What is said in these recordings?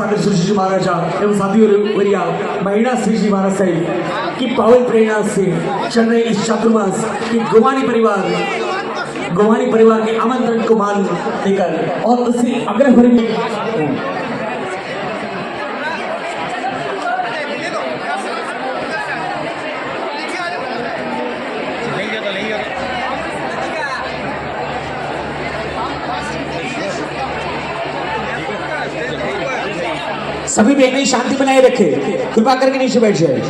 स्वामी श्री महाराजा एवं साथियों वरिया महिला श्री जी महाराज साहेब की पावन प्रेरणा से चल रहे इस चातुर्मास की गोवानी परिवार के आमंत्रण को मान देकर और उसे अग्रभर में सभी व्यक्ति शांति बनाए रखे, कृपा करके नीचे बैठ जाए।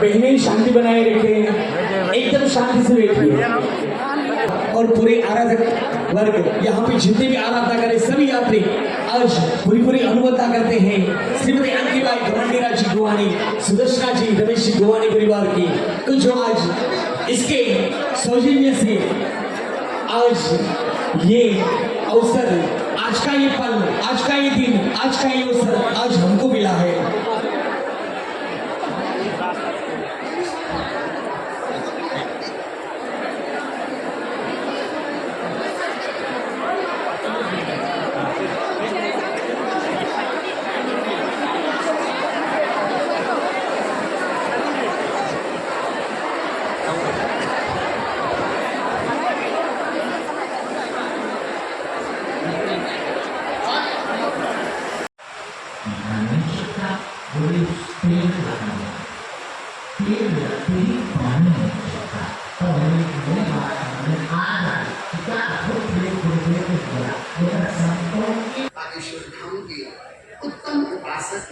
बहनें शांति बनाए रखे, एकदम शांति से बैठिए। और पूरे आराधक वर्ग यहाँ पे जितने भी आराधना करें सभी यात्री आज पूरी अनुमता करते हैं श्रीमती अंकिबाई घमंडेरा जी गोवानी, सुदर्शना जी रमेश जी गोवानी परिवार की, तो जो आज इसके सौजन्य से आज ये अवसर, आज का ये पल, आज का ये दिन, आज का ये अवसर आज हमको मिला है। नागेश्वर धाम के उत्तम उपासक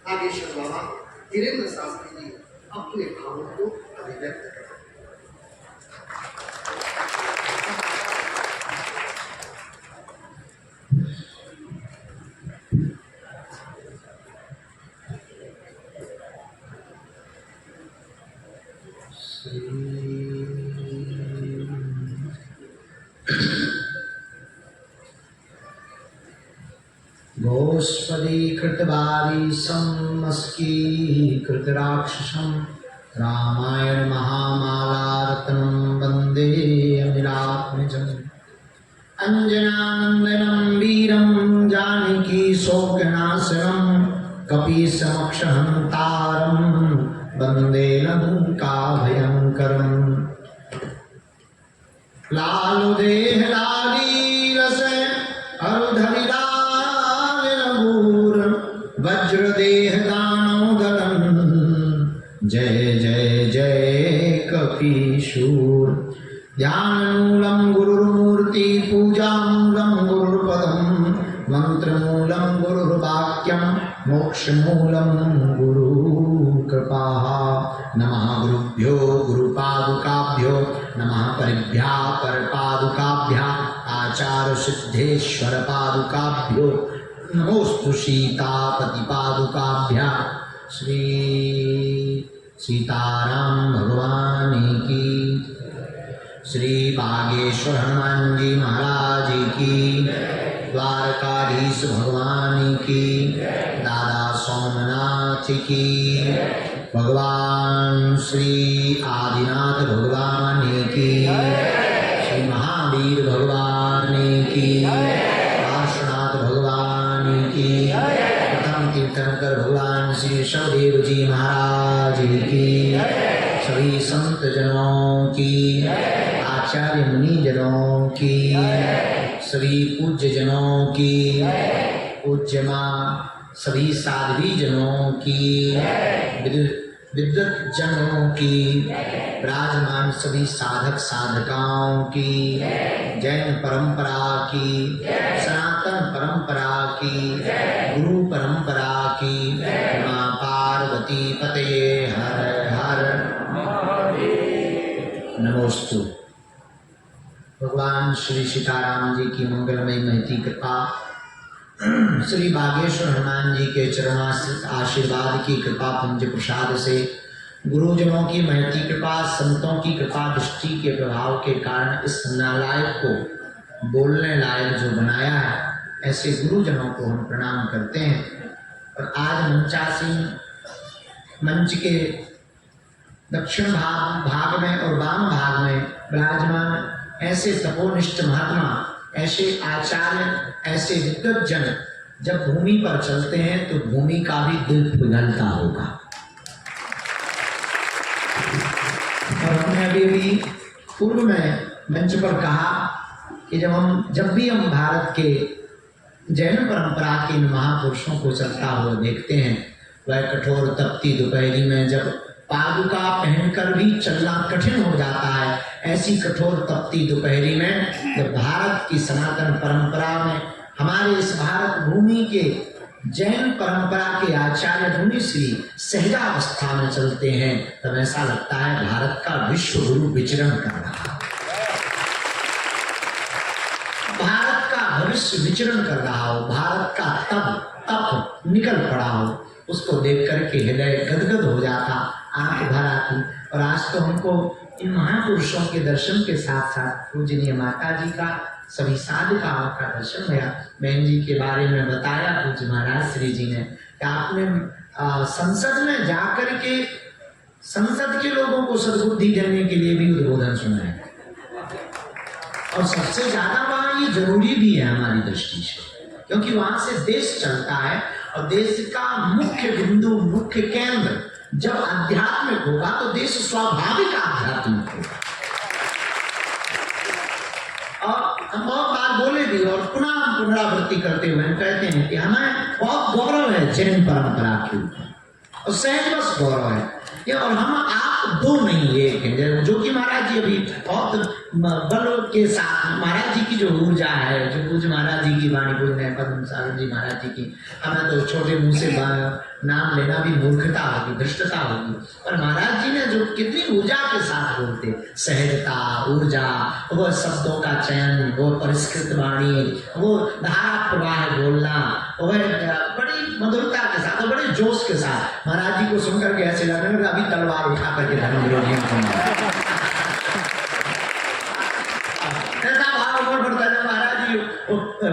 नागेश्वर बाबा धीरेन्द्र शास्त्री जी अपने भावों को अभिव्यक्त करते हैं। गोस्पदीकृतवारीशं मस्कीकृतराक्षसं रामायण महामालारत्नं वन्दे अमिरात्मजम् अञ्जनानन्दनं वीरं जानकी शोकनाशनं कपीसमक्षहन्तारं वन्दे लङ्काभयङ्करम् लालु देह लाली रस अरुधविदा वज्रदेह दानव दलन जय जय जय कपीशूर ध्यानमूलं गुरुर्मूर्ति पूजामूलं गुरुर्पदं मंत्रमूलं गुरुर्वाक्यं मोक्षमूलं गुरुकृपा नमः गुरुभ्यो गुरुपादुकाभ्यो नमः परिभ्यः परपादुकाभ्यः आचार सिद्धेश्वर पादुकाभ्यो नमोस्तु सीतापति पादुकाभ्यां श्री सीताराम भगवान की, श्री बागेश्वर हनुमान जी महाराज की, द्वारकाधीश भगवान की, दादा सोमनाथ की, भगवान श्री आदिनाथ भगवान की, श्री महावीर भगवान की, पार्श्वनाथ भगवान की, प्रथम तीर्थंकर भगवान श्री ऋषभदेव जी महाराज की, सभी संत जनों की, आचार्य मुनि जनों की, सभी पूज्य जनों की, पूज्य माँ सभी साध्वी जनों की, विद्वत जनों की, विराजमान सभी साधक साधकाओं की, जैन परंपरा की, सनातन परंपरा की, गुरु परंपरा की, माँ पार्वती पतये हर हर नमोस्तु। भगवान श्री सीताराम जी की मंगलमय महती कृपा, श्री बागेश्वर हनुमान जी के चरणाश्रित आशीर्वाद की कृपा पुंज प्रसाद से, गुरुजनों की महती कृपा, संतों की कृपा दृष्टि के प्रभाव के कारण इस नालायक को बोलने लायक जो बनाया है, ऐसे गुरुजनों को हम प्रणाम करते हैं। और आज मंचासीन मंच के दक्षिण भाग में और वाम भाग में विराजमान ऐसे तपोनिष्ठ महात्मा, ऐसे आचार्य, ऐसे विद्वत जन जब भूमि पर चलते हैं तो भूमि का भी दिल पिघलता होगा। और हमने अभी पूर्व में मंच पर कहा कि जब भी हम भारत के जैन परंपरा के इन महापुरुषों को चलता हुआ देखते हैं, वह कठोर तपती दोपहरी में जब पादुका पहनकर भी चलना कठिन हो जाता है, ऐसी कठोर तपती दोपहरी में जब भारत की सनातन परंपरा में हमारे इस भारत भूमि के जैन परंपरा के आचार्य मुनि श्री सहजावस्था में चलते हैं, तब ऐसा लगता है भारत का विश्व गुरु विचरण कर रहा है, भारत का भविष्य विचरण कर रहा हो, भारत का तप निकल पड़ा हो। उसको देख करके हृदय गदगद हो जाता, आंख भर आती। और आज तो हमको इन महापुरुषों के दर्शन के साथ साथ पूजनीय माता जी का, सभी साधुकाओं का दर्शन हुआ। बहन जी के बारे में बताया पूज्य महाराज श्री जी ने कि आपने संसद में जाकर के संसद के लोगों को सद्बुद्धि देने के लिए भी उद्बोधन सुना है। और सबसे ज्यादा वहां ये जरूरी भी है हमारी दृष्टि से, क्योंकि वहां से देश चलता है और देश का मुख्य बिंदु, मुख्य केंद्र जब आध्यात्मिक होगा तो देश स्वाभाविक आध्यात्मिक होगा। और हम बहुत बार बोले भी और पुनः पुनरावृत्ति करते हुए हम कहते हैं कि हमें बहुत गौरव है जैन परंपरा के ऊपर, और सहज बस गौरव है ये। और हम आप दो नहीं एक हैं, जो कि महाराज जी अभी बहुत बल के साथ महाराज जी की जो ऊर्जा है, जो पूज्य महाराज जी की वाणी बोल रहे हैं, पद्म सागर जी महाराज जी की, हमें तो छोटे मुंह से नाम लेना भी मूर्खता होगी, धृष्टता होगी। और महाराज जी ने जो कितनी ऊर्जा के साथ बोलते, सहजता, ऊर्जा, वो शब्दों का चयन, वो परिष्कृत वाणी, वो धारा प्रवाह बोलना, वह बड़ी मधुरता के साथ और बड़े जोश के साथ महाराज जी को सुनकर के ऐसे लग रहा है अभी तलवार उठा करके धर्म विरोधियों को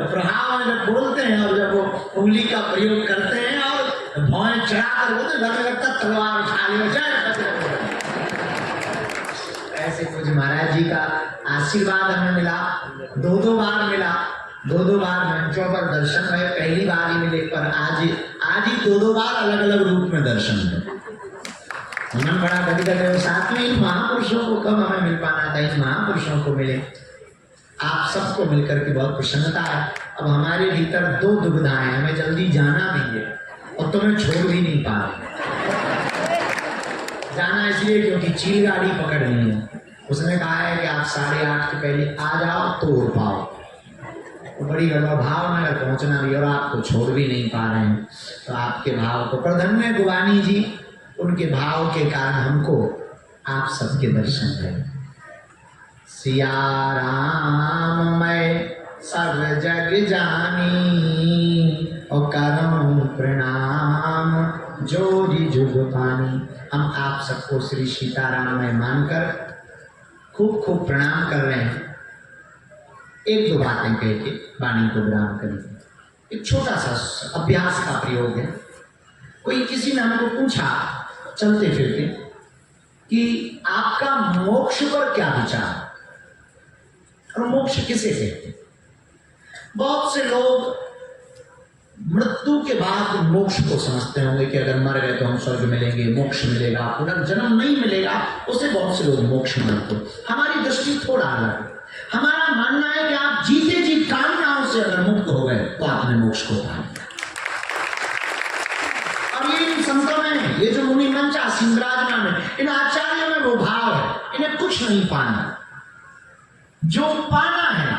प्रभाव में जब बोलते हैं और जब वो उंगली का प्रयोग करते हैं और भौएं चढ़ा कर बोलते लगता तलवार उठा लियो जाए। ऐसे कुछ महाराज जी का आशीर्वाद हमें मिला, दो बार मिला, दो बार मंचों पर दर्शन हुए। पहली बार ही मिले, पर आज ही दो बार अलग अलग रूप में दर्शन हुए। मन बड़ा गदगद साथ में इन महापुरुषों को कब हमें मिल पाना था, इन महापुरुषों को मिले। आप सबको मिलकर के बहुत प्रसन्नता है। अब हमारे भीतर दो दुविधाएं, हमें जल्दी जाना भी है और तुम्हें छोड़ भी नहीं पा रहे। जाना इसलिए क्योंकि चील गाड़ी पकड़नी है, उसने कहा है कि आप 8:30 के पहले आ जाओ तो उड़ पाओ। तो बड़ी भावनगर पहुंचना भी और आपको छोड़ भी नहीं पा रहे हैं। तो आपके भाव को प्रधन्य गुवानी जी, उनके भाव के कारण हमको आप सबके दर्शन करें। सिया राम मैं सब जग जानी, और करम प्रणाम जोरी जुग पानी। हम आप सबको श्री सीताराम में मानकर खूब खूब प्रणाम कर रहे हैं। एक दो बातें कह के वाणी को विराम करेंगे। एक छोटा सा अभ्यास का प्रयोग है। कोई किसी ने हमको पूछा चलते फिरते कि आपका मोक्ष पर क्या विचार, और मोक्ष किसे कहते? बहुत से लोग मृत्यु के बाद मोक्ष को समझते होंगे कि अगर मर गए तो हम स्वर्ग मिलेंगे, मोक्ष मिलेगा, पुनर्जन्म नहीं मिलेगा, उसे बहुत से लोग मोक्ष मानते। हमारी दृष्टि थोड़ा अलग है। हमारा मानना है कि आप जीते जी कामनाओं से अगर मुक्त हो गए तो आपने मोक्ष को पा लिया। और ये इन संतों में, ये जो मुनि मंचा सिंहराजना में, इन आचार्यों में वो भाव है, इन्हें कुछ नहीं पाना। जो पाना है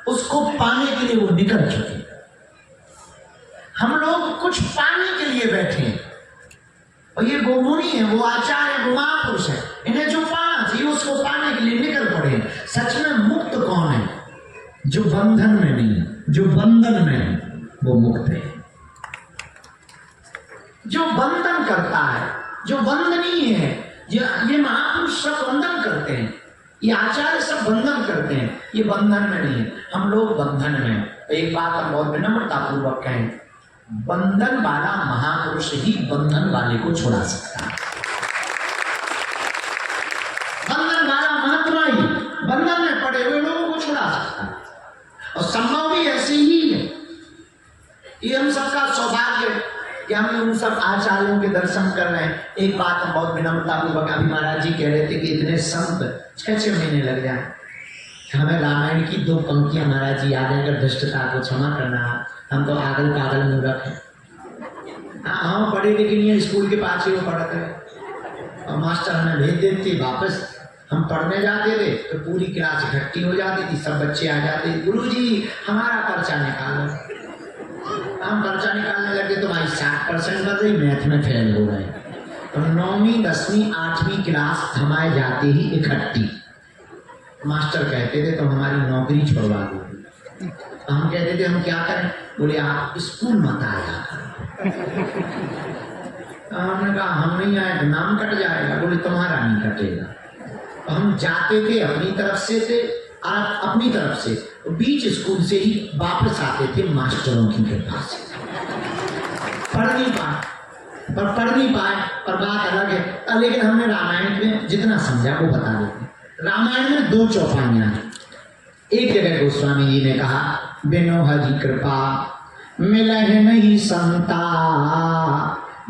उसको पाने के लिए वो निकल चुके। हम लोग कुछ पाने के लिए बैठे हैं, और ये वो मुनि है, वो आचार्य, वो महापुरुष है, इन्हें जो पाना चाहिए उसको पाने के लिए निकल पड़े। सच में मुक्त कौन है? जो बंधन में नहीं, जो बंधन में है वो मुक्त है। जो बंधन करता है, जो बंधनीय है, ये महापुरुष सब बंधन करते हैं। ये आचार्य सब बंधन करते हैं, ये बंधन में नहीं है, हम लोग बंधन में हैं। एक बात हम बहुत विनम्रता पूर्वक कहें, बंधन वाला महापुरुष ही बंधन वाले को छुड़ा सकता है। बंधन वाला महात्मा ही बंधन में पड़े हुए लोगों को छुड़ा सकता है, और संभव भी ऐसे ही है। ये हम सबका सौभाग्य है कि हम उन सब आचार्यों के दर्शन कर रहे हैं। एक बात हम बहुत विनम्रता पूर्वक, अभी महाराज जी कह रहे थे कि इतने संत 6-6 महीने लग जाए। हमें रामायण की 2 पंक्तियां महाराज जी याद है, अगर धृष्टता को क्षमा करना, हम तो आगल पागल मूर्ख हैं। हाँ पढ़े लेकिन ये स्कूल के पास ही वो पढ़ते हैं और मास्टर हमें भेज देते वापस। हम पढ़ने जाते थे तो पूरी क्लास इकट्ठी हो जाती थी, सब बच्चे आ जाते, गुरुजी हमारा पर्चा निकालो। हम पर्चा निकालने लगे तो भाई 60% बन रही, मैथ में फेल हो गए। तो 9वीं 10वीं 8वीं क्लास थमाए जाते ही इकट्ठी। मास्टर कहते थे तो हमारी नौकरी छोड़वा दो। हम कहते थे हम क्या करें? बोले आप स्कूल मत आया। हमने कहा हम नहीं आए तो नाम कट जाएगा। बोले तुम्हारा नहीं कटेगा। तो हम जाते थे अपनी तरफ से थे, अपनी तरफ से बीच स्कूल से ही वापस आते थे मास्टरों की कृपा से। पढ़ नहीं पाए और बात अलग है, लेकिन हमने रामायण में जितना समझा वो बता देते। रामायण में 2 चौपाइयां हैं। एक जगह गोस्वामी जी ने कहा, बिनो हरि कृपा मिलहि नहीं संता,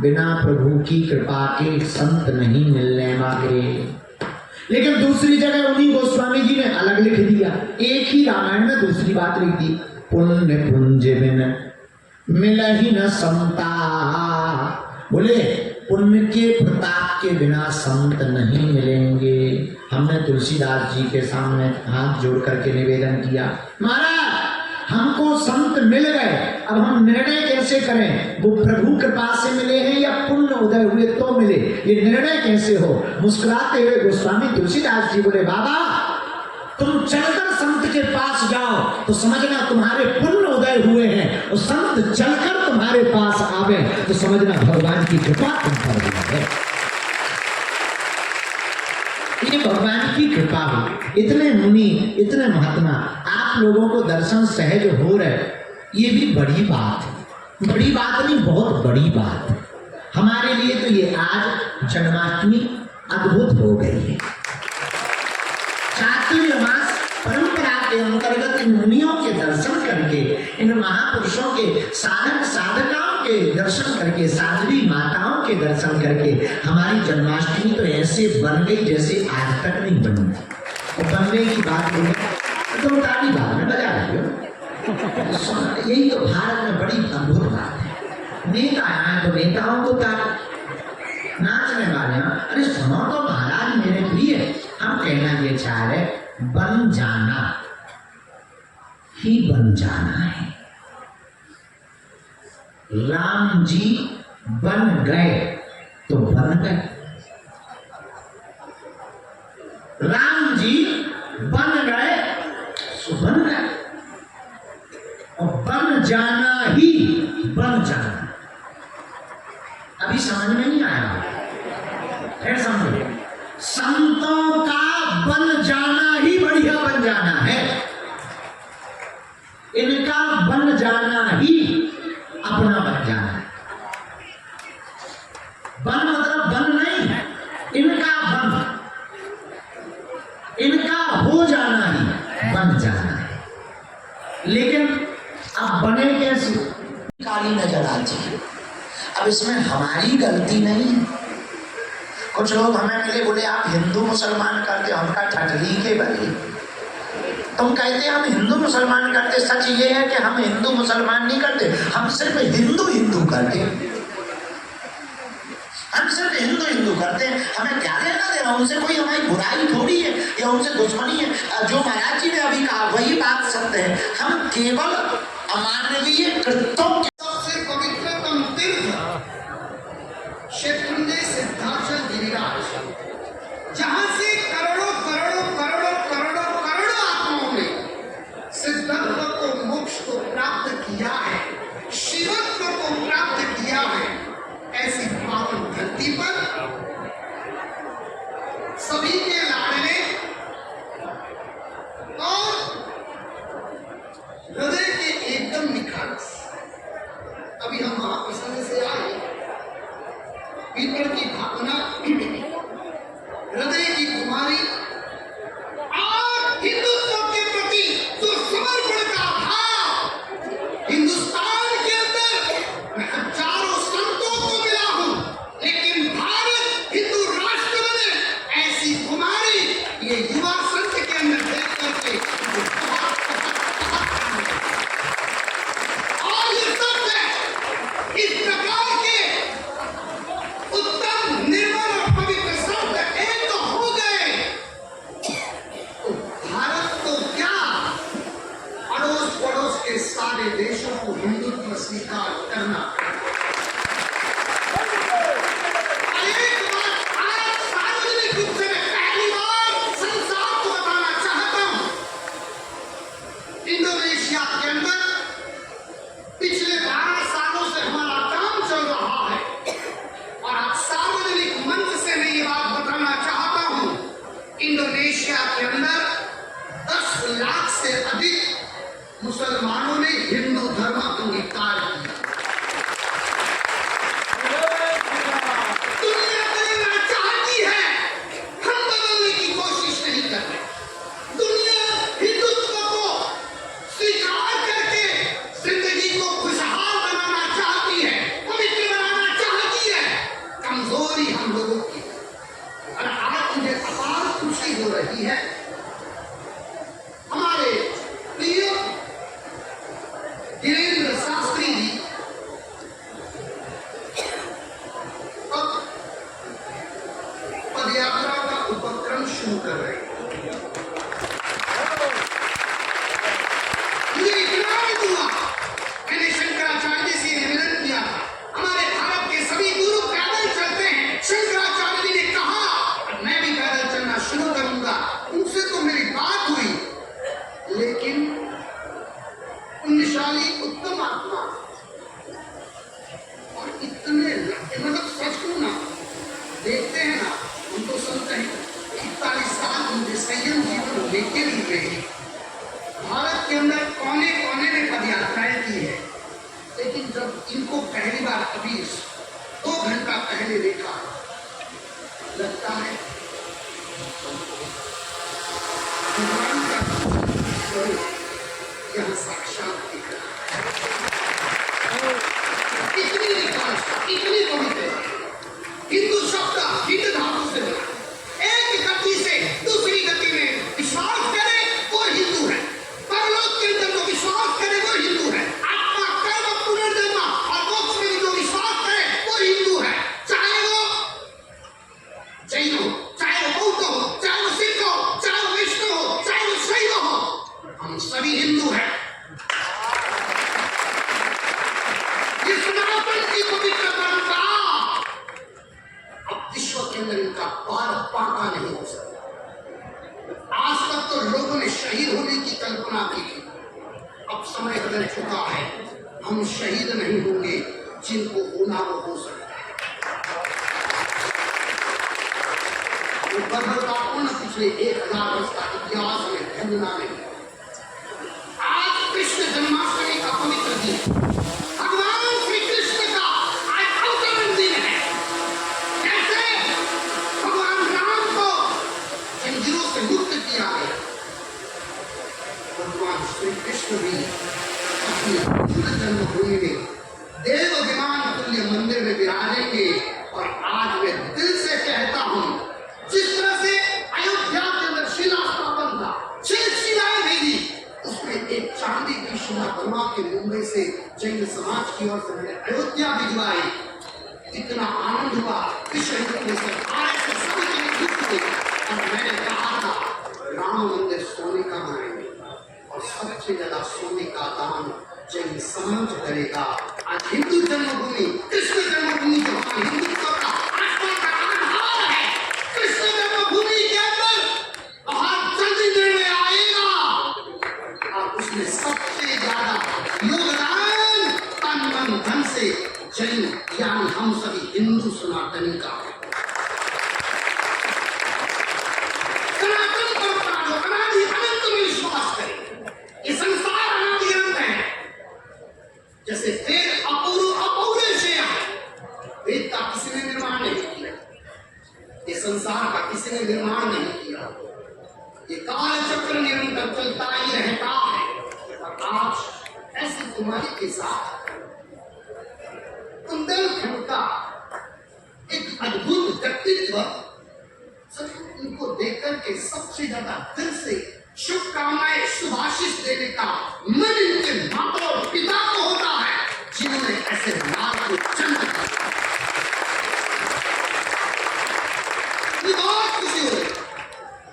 बिना प्रभु की कृपा के संत नहीं मिलने वाले। लेकिन दूसरी जगह उन्हीं गोस्वामी जी ने अलग लिख दिया, एक ही रामायण में दूसरी बात लिख दी, पुण्य पुंज बिन मिलहि न संता। बोले पुण्य के प्रताप के बिना संत नहीं मिलेंगे। हमने तुलसीदास जी के सामने हाथ जोड़ करके निवेदन किया, महाराज हमको संत मिल गए, अब हम निर्णय कैसे करें? वो प्रभु कृपा से मिले हैं या पुण्य उदय हुए तो मिले, ये निर्णय कैसे हो? मुस्कुराते हुए गोस्वामी तुलसीदास जी बोले, बाबा तुम चलकर संत के पास जाओ तो समझना तुम्हारे पुण्य उदय हुए हैं, और संत चलकर तुम्हारे पास आवे तो समझना भगवान की कृपा तुम पर हुई है। ये भगवान की कृपा हो। इतने मुनि, इतने महात्मा, आप लोगों को दर्शन सहज हो रहे, ये भी बड़ी बात है। बड़ी बात नहीं, बहुत बड़ी बात है हमारे लिए। तो ये आज जन्माष्टमी अद्भुत हो गई है। चातुर्मास परंपरा के अंतर्गत इन मुनियों के दर्शन करके, इन महापुरुषों के साधक साधकाओं के दर्शन करके, साध्वी माताओं के दर्शन करके हमारी जन्माष्टमी तो ऐसे बन गई जैसे आज तक नहीं बनी। और बनने की बात बोले तो ताली बाद में बजा रही हो। यही तो भारत में बड़ी अद्भुत बात है। नेता आए तो नेताओं को ताली, नाचने वाले अरे सुनो तो महाराज मेरे प्रिय, हम कहना ये चाह रहे, बन जाना ही बन जाना है। राम जी बन गए तो बन गए, राम जी बन गए तो बन गए, और बन जाना ही बन जाना। अभी समझ में नहीं आया, फिर समझो। संतों का बन जाना ही बढ़िया बन जाना है, इनका बन जाना ही अपना बन जाना है। बन मतलब बन नहीं, इनका बन, इनका हो जाना ही बन जाना है। लेकिन अब बने कैसे? काली नजर आती है। अब इसमें हमारी गलती नहीं है। कुछ लोग हमें मिले, बोले आप हिंदू मुसलमान करते हो। हमका ठटली के बने, तुम कहते हम हिंदू मुसलमान करते, सच ये है कि हम हिंदू मुसलमान नहीं करते, हम सिर्फ हिंदू हिंदू करते, हम सिर्फ हिंदू हिंदू करते हैं। हमें क्या लेना देना उनसे? कोई हमारी बुराई थोड़ी है या उनसे दुश्मनी है। जो महाराज जी ने अभी कहा वही बात सत्य है। हम केवल अमानवीय कृत्यों सबसे पवित्रतम तीर्थ क्षेत्र सिद्धाचल गिरिराज, जहां से करोड़ों करोड़ों करोड़ों करोड़ों करोड़ों आत्माओं ने सिद्धत्व को, मोक्ष को प्राप्त किया है, शिवत्व को प्राप्त किया है, ऐसी पावन धरती पर सभी के लाडले ऐसी कुमारी ये युवा संत के अंदर देख करके और ये सब है इस प्रकार के उत्तम निर्मल और पवित्र संत एक तो हो गए तो भारत को क्या अड़ोस पड़ोस के सारे देशों को हिंदुत्व स्वीकार करना। इंडोनेशिया के अंदर पिछले 12 सालों से हमारा काम चल रहा है और आप सार्वजनिक मंच से मैं ये बात बताना चाहता हूं, इंडोनेशिया के अंदर 10 लाख से अधिक मुसलमानों ने हिंदू धर्म अंगीकार किया। दुनिया बदलना चाहती है, हम बदलने की कोशिश नहीं कर रहे। दुनिया हिंदुत्व को स्वीकार करके जिंदगी को खुशहाल बनाना चाहती है, पवित्र बनाना चाहती है। कमजोरी हम लोगों की और आज मुझे अपार खुशी हो रही है, हमारे प्रिय धीरेन्द्र शास्त्री जी पदयात्रा का उपक्रम शुरू कर रहे हैं। मुझे इतना हुआ, मैंने शंकराचार्य जी से निवेदन किया था, हमारे भारत के सभी गुरु पैदल चलते हैं। शंकराचार्य जी ने कहा मैं भी पैदल चलना शुरू करूंगा। उनसे तो मेरी बात हुई, लेकिन पुण्यशाली उत्तम आत्मा और इतने मतलब सच को ना देखते हैं ना, हम तो सुनते हैं 41 साल मुझे संयम जीवन लेके भी रहे। भारत के अंदर कोने कोने में पदयात्राएं की है, लेकिन जब इनको पहली बार अभी 2 घंटा पहले देखा, लगता है भगवान का स्वरूप यहाँ साक्षात दिख रहा है। इतनी विकास, इतनी पवित्र, हिंदू शब्द हिंद धातु से बना, एक गति से दूसरी गति में विश्वास करे वो हिंदू है, परलोक के अंदर जो विश्वास करे वो हिंदू है, आत्मा कर्म पुनर्जन्म और मोक्ष में जो विश्वास करे वो हिंदू है। चाहे वो जैन हो, चाहे वो बौद्ध हो, चाहे वो सिख हो, चाहे वो वैष्णव हो, चाहे वो शैव हो, हम सभी हिंदू हैं। ये सनातन की पवित्र परंपरा अब विश्व के अंदर इनका पार पाका नहीं हो सकता। आज तक तो लोगों ने शहीद होने की कल्पना की थी, अब समय बदल चुका है। हम शहीद नहीं होंगे, जिनको होना वो हो सकता है। वो बदलतापूर्ण पिछले 1000 वर्ष का इतिहास में भूलना नहीं। आज कृष्ण जन्माष्टमी का पवित्र दिन, भगवान श्री कृष्ण का आज अवतरण दिन है। कैसे भगवान राम को जंजीरों से मुक्त किया गया, भगवान श्री कृष्ण भी अपनी पूर्ण जन्मभूमि में देव विमान तुल्य मंदिर में विराजेंगे। और आज मैं दिल से कहता हूं, जिस तरह से अयोध्या के अंदर शिला स्थापन था, 6 शिलाएं भेजी, उसमें एक चांदी की शिला बनवा के मुंबई से जैन समाज की ओर से मैंने अयोध्या भिजवाई। इतना आनंद हुआ, विश्व हिंदू परिषद भारत के सभी के दुख हुए। और मैंने कहा था राम मंदिर सोने का बनाएंगे और सबसे ज्यादा सोने का दान जैन समाज करेगा। आज हिंदू जन्मभूमि, कृष्ण जन्मभूमि जो हिंदुत्व का आत्मा का आधार है, कृष्ण जन्मभूमि के अंदर बहुत जल्दी निर्णय आएगा और उसमें सबसे ज्यादा योगदान तन मन धन से जैन यानी हम सभी हिंदू सनातनी का है। सनातन परंपरा जो अनादि अनंत में विश्वास करे, ये संसार अनादि अनंत है। जैसे वेद अपूर्व अपूर्व से वेद का किसी ने निर्माण नहीं किया, ये संसार का किसी ने निर्माण नहीं किया, ये काल चक्र निरंतर चलता ही रहता है। और आज ऐसी कुमारी के साथ बुंदेलखंड का एक अद्भुत व्यक्तित्व सच इनको देख करके सबसे ज्यादा दिल से शुभकामनाएं शुभाशीष देने का मन इनके माता और पिता को होता है, जिन्होंने ऐसे लाल को जन्म दिया। बहुत खुशी हो रही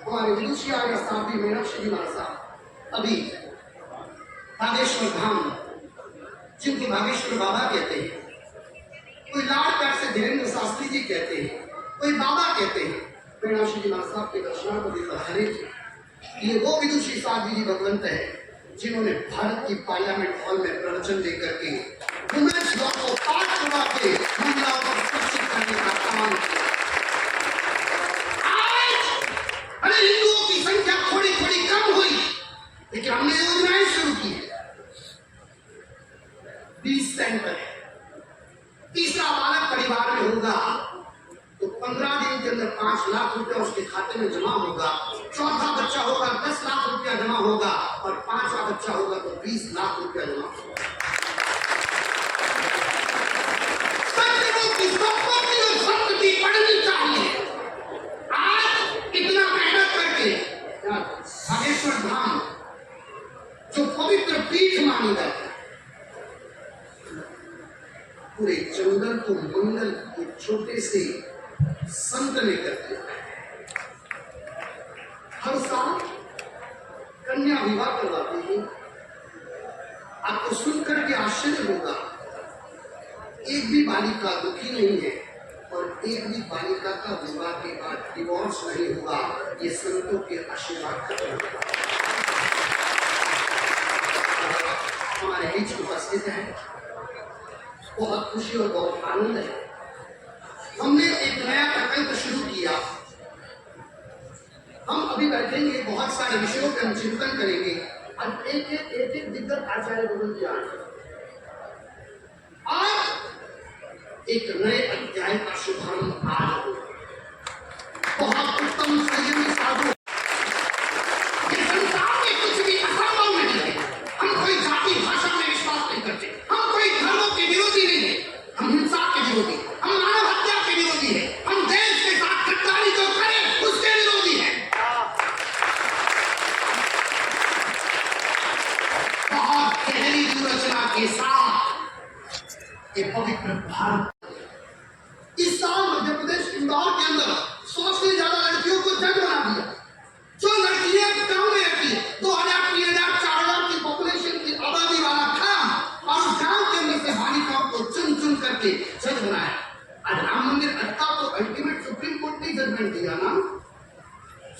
हमारे विदुषी आर्य साथी मीनाक्षी जी महाराज साहब अभी बागेश्वर धाम, जिनको बागेश्वर बाबा कहते हैं, कोई लाड प्यार से धीरेन्द्र शास्त्री जी कहते हैं, कोई बाबा कहते हैं, मीनाक्षी जी महाराज साहब के दर्शनार्थ पधारे थे। ये वो विदुषी साध्वी जी भगवंत है जिन्होंने भारत की पार्लियामेंट हॉल में प्रवचन देकर के वुमेन्स लॉ को पास करवा के महिलाओं को सुरक्षित करने का काम किया। अरे हिंदुओं की संख्या थोड़ी थोड़ी कम हुई, लेकिन हमने योजनाएं शुरू की है। 20 सेंटर है, तीसरा बालक परिवार में होगा तो 15 दिन के अंदर 5 लाख रुपया उसके खाते में जमा होगा, चौथा बच्चा होगा 10 लाख रुपया जमा होगा और 5वां बच्चा होगा तो 20 लाख रुपया जमा होगा। संस्कृति पढ़नी चाहिए। आज इतना मेहनत करके बागेश्वर धाम जो पवित्र पीठ मानी जाती है, पूरे जंगल को मंगल एक छोटे से संत ने कर दिया। हर साल कन्या विवाह करवाते हैं। आपको सुनकर के आश्चर्य होगा, एक भी बालिका दुखी नहीं है और एक भी बालिका का विवाह के बाद डिवोर्स नहीं हुआ। ये संतों के आशीर्वाद का हमारे बीच उपस्थित है। बहुत खुशी और बहुत आनंद है। हमने एक नया प्रकल्प शुरू किया। हम अभी बैठेंगे, बहुत सारे विषयों पर हम चिंतन करेंगे और एक दिग्गज आचार्य बदल दिया। आज एक नए अध्याय का शुभारंभ आज हो। बहुत उत्तम संयमी साधु। संसार में कुछ भी असंभव नहीं है। हम कोई जाति भाषा में विश्वास नहीं करते, हम कोई धर्मों के विरोधी नहीं है, हम हिंसा के विरोधी, हम मानव हत्या के विरोधी है, हम देश के साथ गद्दारी जो करे उसके विरोधी है। बहुत गहरी संरचना के साथ ये पवित्र भारत। इस साल मध्य प्रदेश इंदौर के अंदर 100 से ज्यादा लड़कियों को जन्म बना दिया। जो लड़कियां गांव में रहती है, 2000, 3000, 4000 की पॉपुलेशन की आबादी वाला गांव, और गांव के अंदर से बालिकाओं को चुन चुन करके जज बनाया। आज राम मंदिर अटका तो अल्टीमेट सुप्रीम कोर्ट ने जजमेंट दिया ना।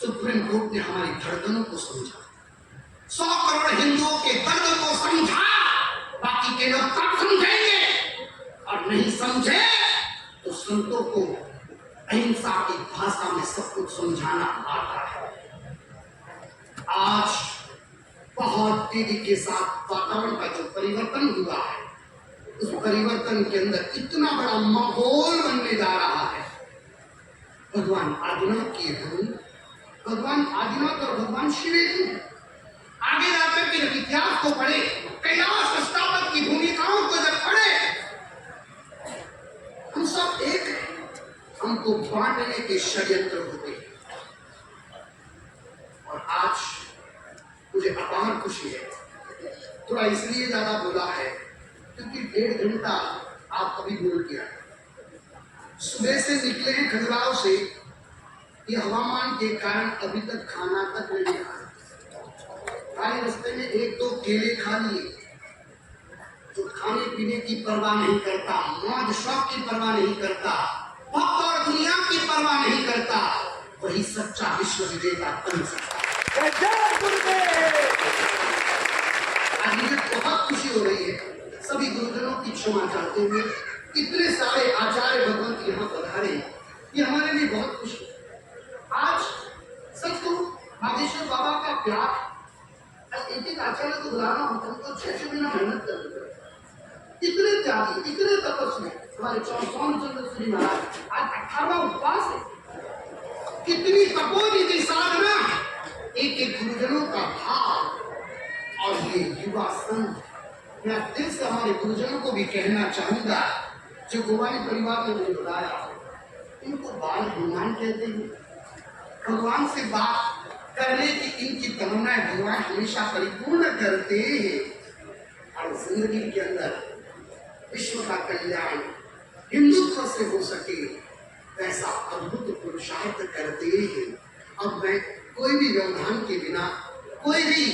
सुप्रीम कोर्ट ने हमारी धड़कनों को समझा, 100 करोड़ हिंदुओं के दर्द को समझा। बाकी के लोग कब समझेंगे, और नहीं समझे तो संतों को अहिंसा की भाषा में सब कुछ समझाना आता है। आज बहुत तेजी के साथ वातावरण का जो परिवर्तन हुआ है, उस परिवर्तन के अंदर इतना बड़ा माहौल बनने जा रहा है। भगवान आदिनाथ की धुन, भगवान आदिनाथ और भगवान शिव आगे जाकर के जब इतिहास को पढ़े, कैलाश स्थापक की भूमिकाओं को जब पढ़े, हम सब एक हैं। हमको बांटने के षड्यंत्र होते हैं। और आज मुझे अपार खुशी है। थोड़ा इसलिए ज्यादा बोला है क्योंकि 1.5 घंटा आप अभी बोल किया। सुबह से निकले हैं खजुराहो से, ये हवामान के कारण अभी तक खाना तक नहीं आया। खाली रास्ते में 1-2 केले खा लिए। जो खाने पीने की परवाह नहीं करता, मौज शौक की परवाह नहीं करता, भक्त और दुनिया की परवाह नहीं करता, वही सच्चा विश्व विजेता बन सकता है। आज मुझे बहुत खुशी हो रही है। सभी गुरुजनों की क्षमा चाहते हुए इतने सारे आचार्य भगवंत यहाँ पधारे, ये हमारे लिए बहुत खुशी है। आज सच को बागेश्वर बाबा का प्यार, एक आचार्य को बुलाना हमको 6 महीना मेहनत करनी पड़ी। इतने त्यागी, इतने तपस्वी हमारे चंद्र श्री महाराज, आज 18वां उपवास है। कितनी तपोनिधि साधना, एक गुरुजनों का भाव और ये युवा संघ। मैं दिल से हमारे गुरुजनों को भी कहना चाहूंगा, जो गोवानी परिवार ने मुझे बताया, इनको बाल हनुमान कहते हैं। भगवान से बात करने की इनकी तमन्नाएं भगवान हमेशा परिपूर्ण करते हैं और जिंदगी के अंदर विश्व का कल्याण हिंदुत्व से हो सके वैसा अद्भुत पुरुषार्थ करते हैं। अब मैं कोई भी व्यवधान के बिना, कोई भी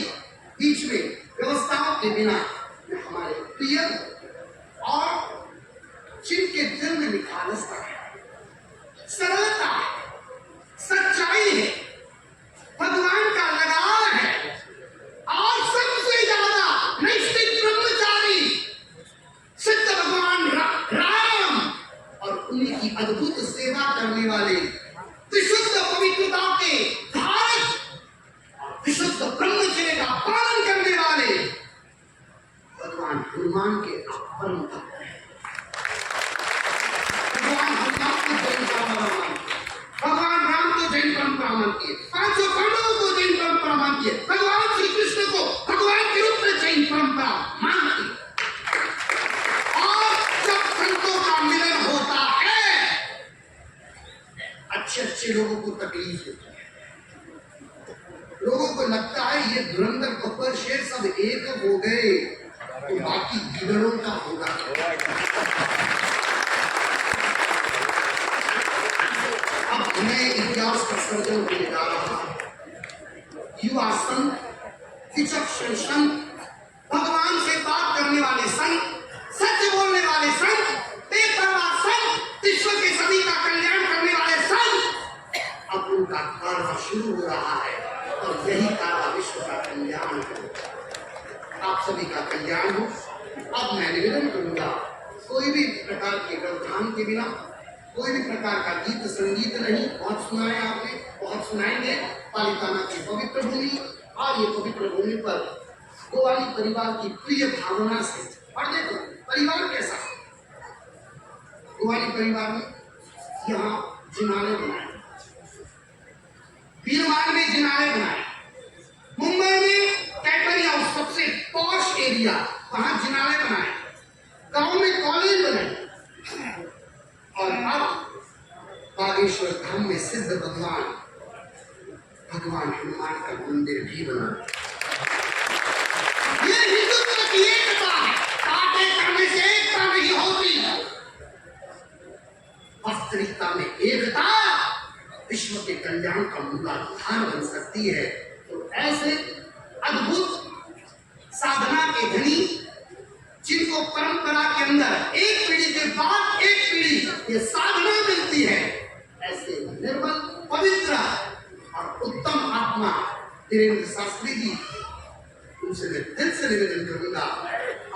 बीच में व्यवस्थाओं के बिना, मैं हमारे प्रिय और जिनके दिल में निखालसता है, सरलता है, सच्चाई है, भगवान का लगाव है और सबसे ज्यादा नैष्ठिक ब्रह्मचारी सिद्ध भगवान राम और उन्हीं की अद्भुत सेवा करने वाले विशुद्ध पवित्रता के धारक और विशुद्ध ब्रह्मचर्य का पालन करने वाले भगवान हनुमान के परम भक्त हैं। भगवान हनुमान को जैन परंपरा मानते, भगवान राम को जैन परंपरा मानती है, 500 पांडवों को जैन परंपरा मानती है, भगवान श्री कृष्ण को भगवान के रूप में जैन परंपरा मानती है। और जब संतों का मिलन होता है अच्छे अच्छे लोगों को तकलीफ होती है, लोगों को लगता है ये धुरंधर बब्बर शेर सब एक हो गए तो बाकी गिदड़ों का होगा। अब हमें इतिहास का सर्जन होने जा रहा है। युवा संत, विचक्षण संत, भगवान से बात करने वाले संत, सत्य बोलने वाले संत, बेपरवाह संत, विश्व के सभी का कल्याण करने वाले संत, अब उनका कार्य शुरू हो रहा है और यही कार्य विश्व का कल्याण है। आप सभी का कल्याण हो। अब मैं निवेदन करूंगा, कोई भी प्रकार के व्यवधान के बिना, कोई भी प्रकार का गीत संगीत नहीं। बहुत सुनाए आपने, बहुत सुनाएंगे। पालिताना की पवित्र भूमि और ये पवित्र भूमि पर गोवाली परिवार की प्रिय भावना से, और देखो परिवार कैसा, गोवाली परिवार में यहाँ जिनाले बनाए, बीरवाल में जिनाले बनाए, मुंबई में कैडबरी हाउस सबसे पॉश एरिया, वहां जिनाले बनाए, गांव में कॉलेज बनाए और अब बागेश्वर धाम में सिद्ध भगवान हनुमान का मंदिर भी बना। ये हिंदुत्व की एकता है, काटे करने से एकता नहीं होती, वास्तविकता में एकता विश्व के कल्याण का मूलाधार बन सकती है। तो ऐसे अद्भुत साधना के धनी जिनको परंपरा के अंदर एक पीढ़ी के बाद एक पीढ़ी ये साधना मिलती है, ऐसे निर्मल, पवित्र और उत्तम आत्मा धीरेन्द्र शास्त्री जी, उनसे मैं दिल से निवेदन करूंगा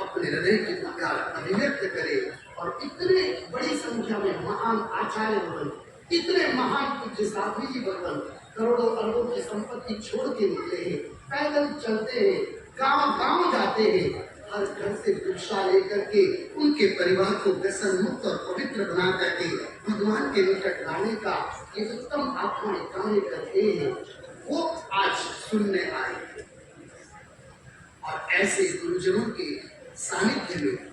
अपने हृदय की पुकार अभिव्यक्त करें और इतने बड़ी संख्या में महान आचार्य भगवान, इतने महान पूज्य साध्वी जी भगवान करोड़ों अरबों की संपत्ति छोड़ के निकले हैं, पैदल चलते हैं, गांव गांव जाते हैं, हर घर से भिक्षा लेकर के उनके परिवार को व्यसन मुक्त और पवित्र बना करके भगवान के निकट लाने का ये उत्तम आत्माएं कार्य करते हैं, वो आज सुनने आए और ऐसे गुरुजनों के सानिध्य में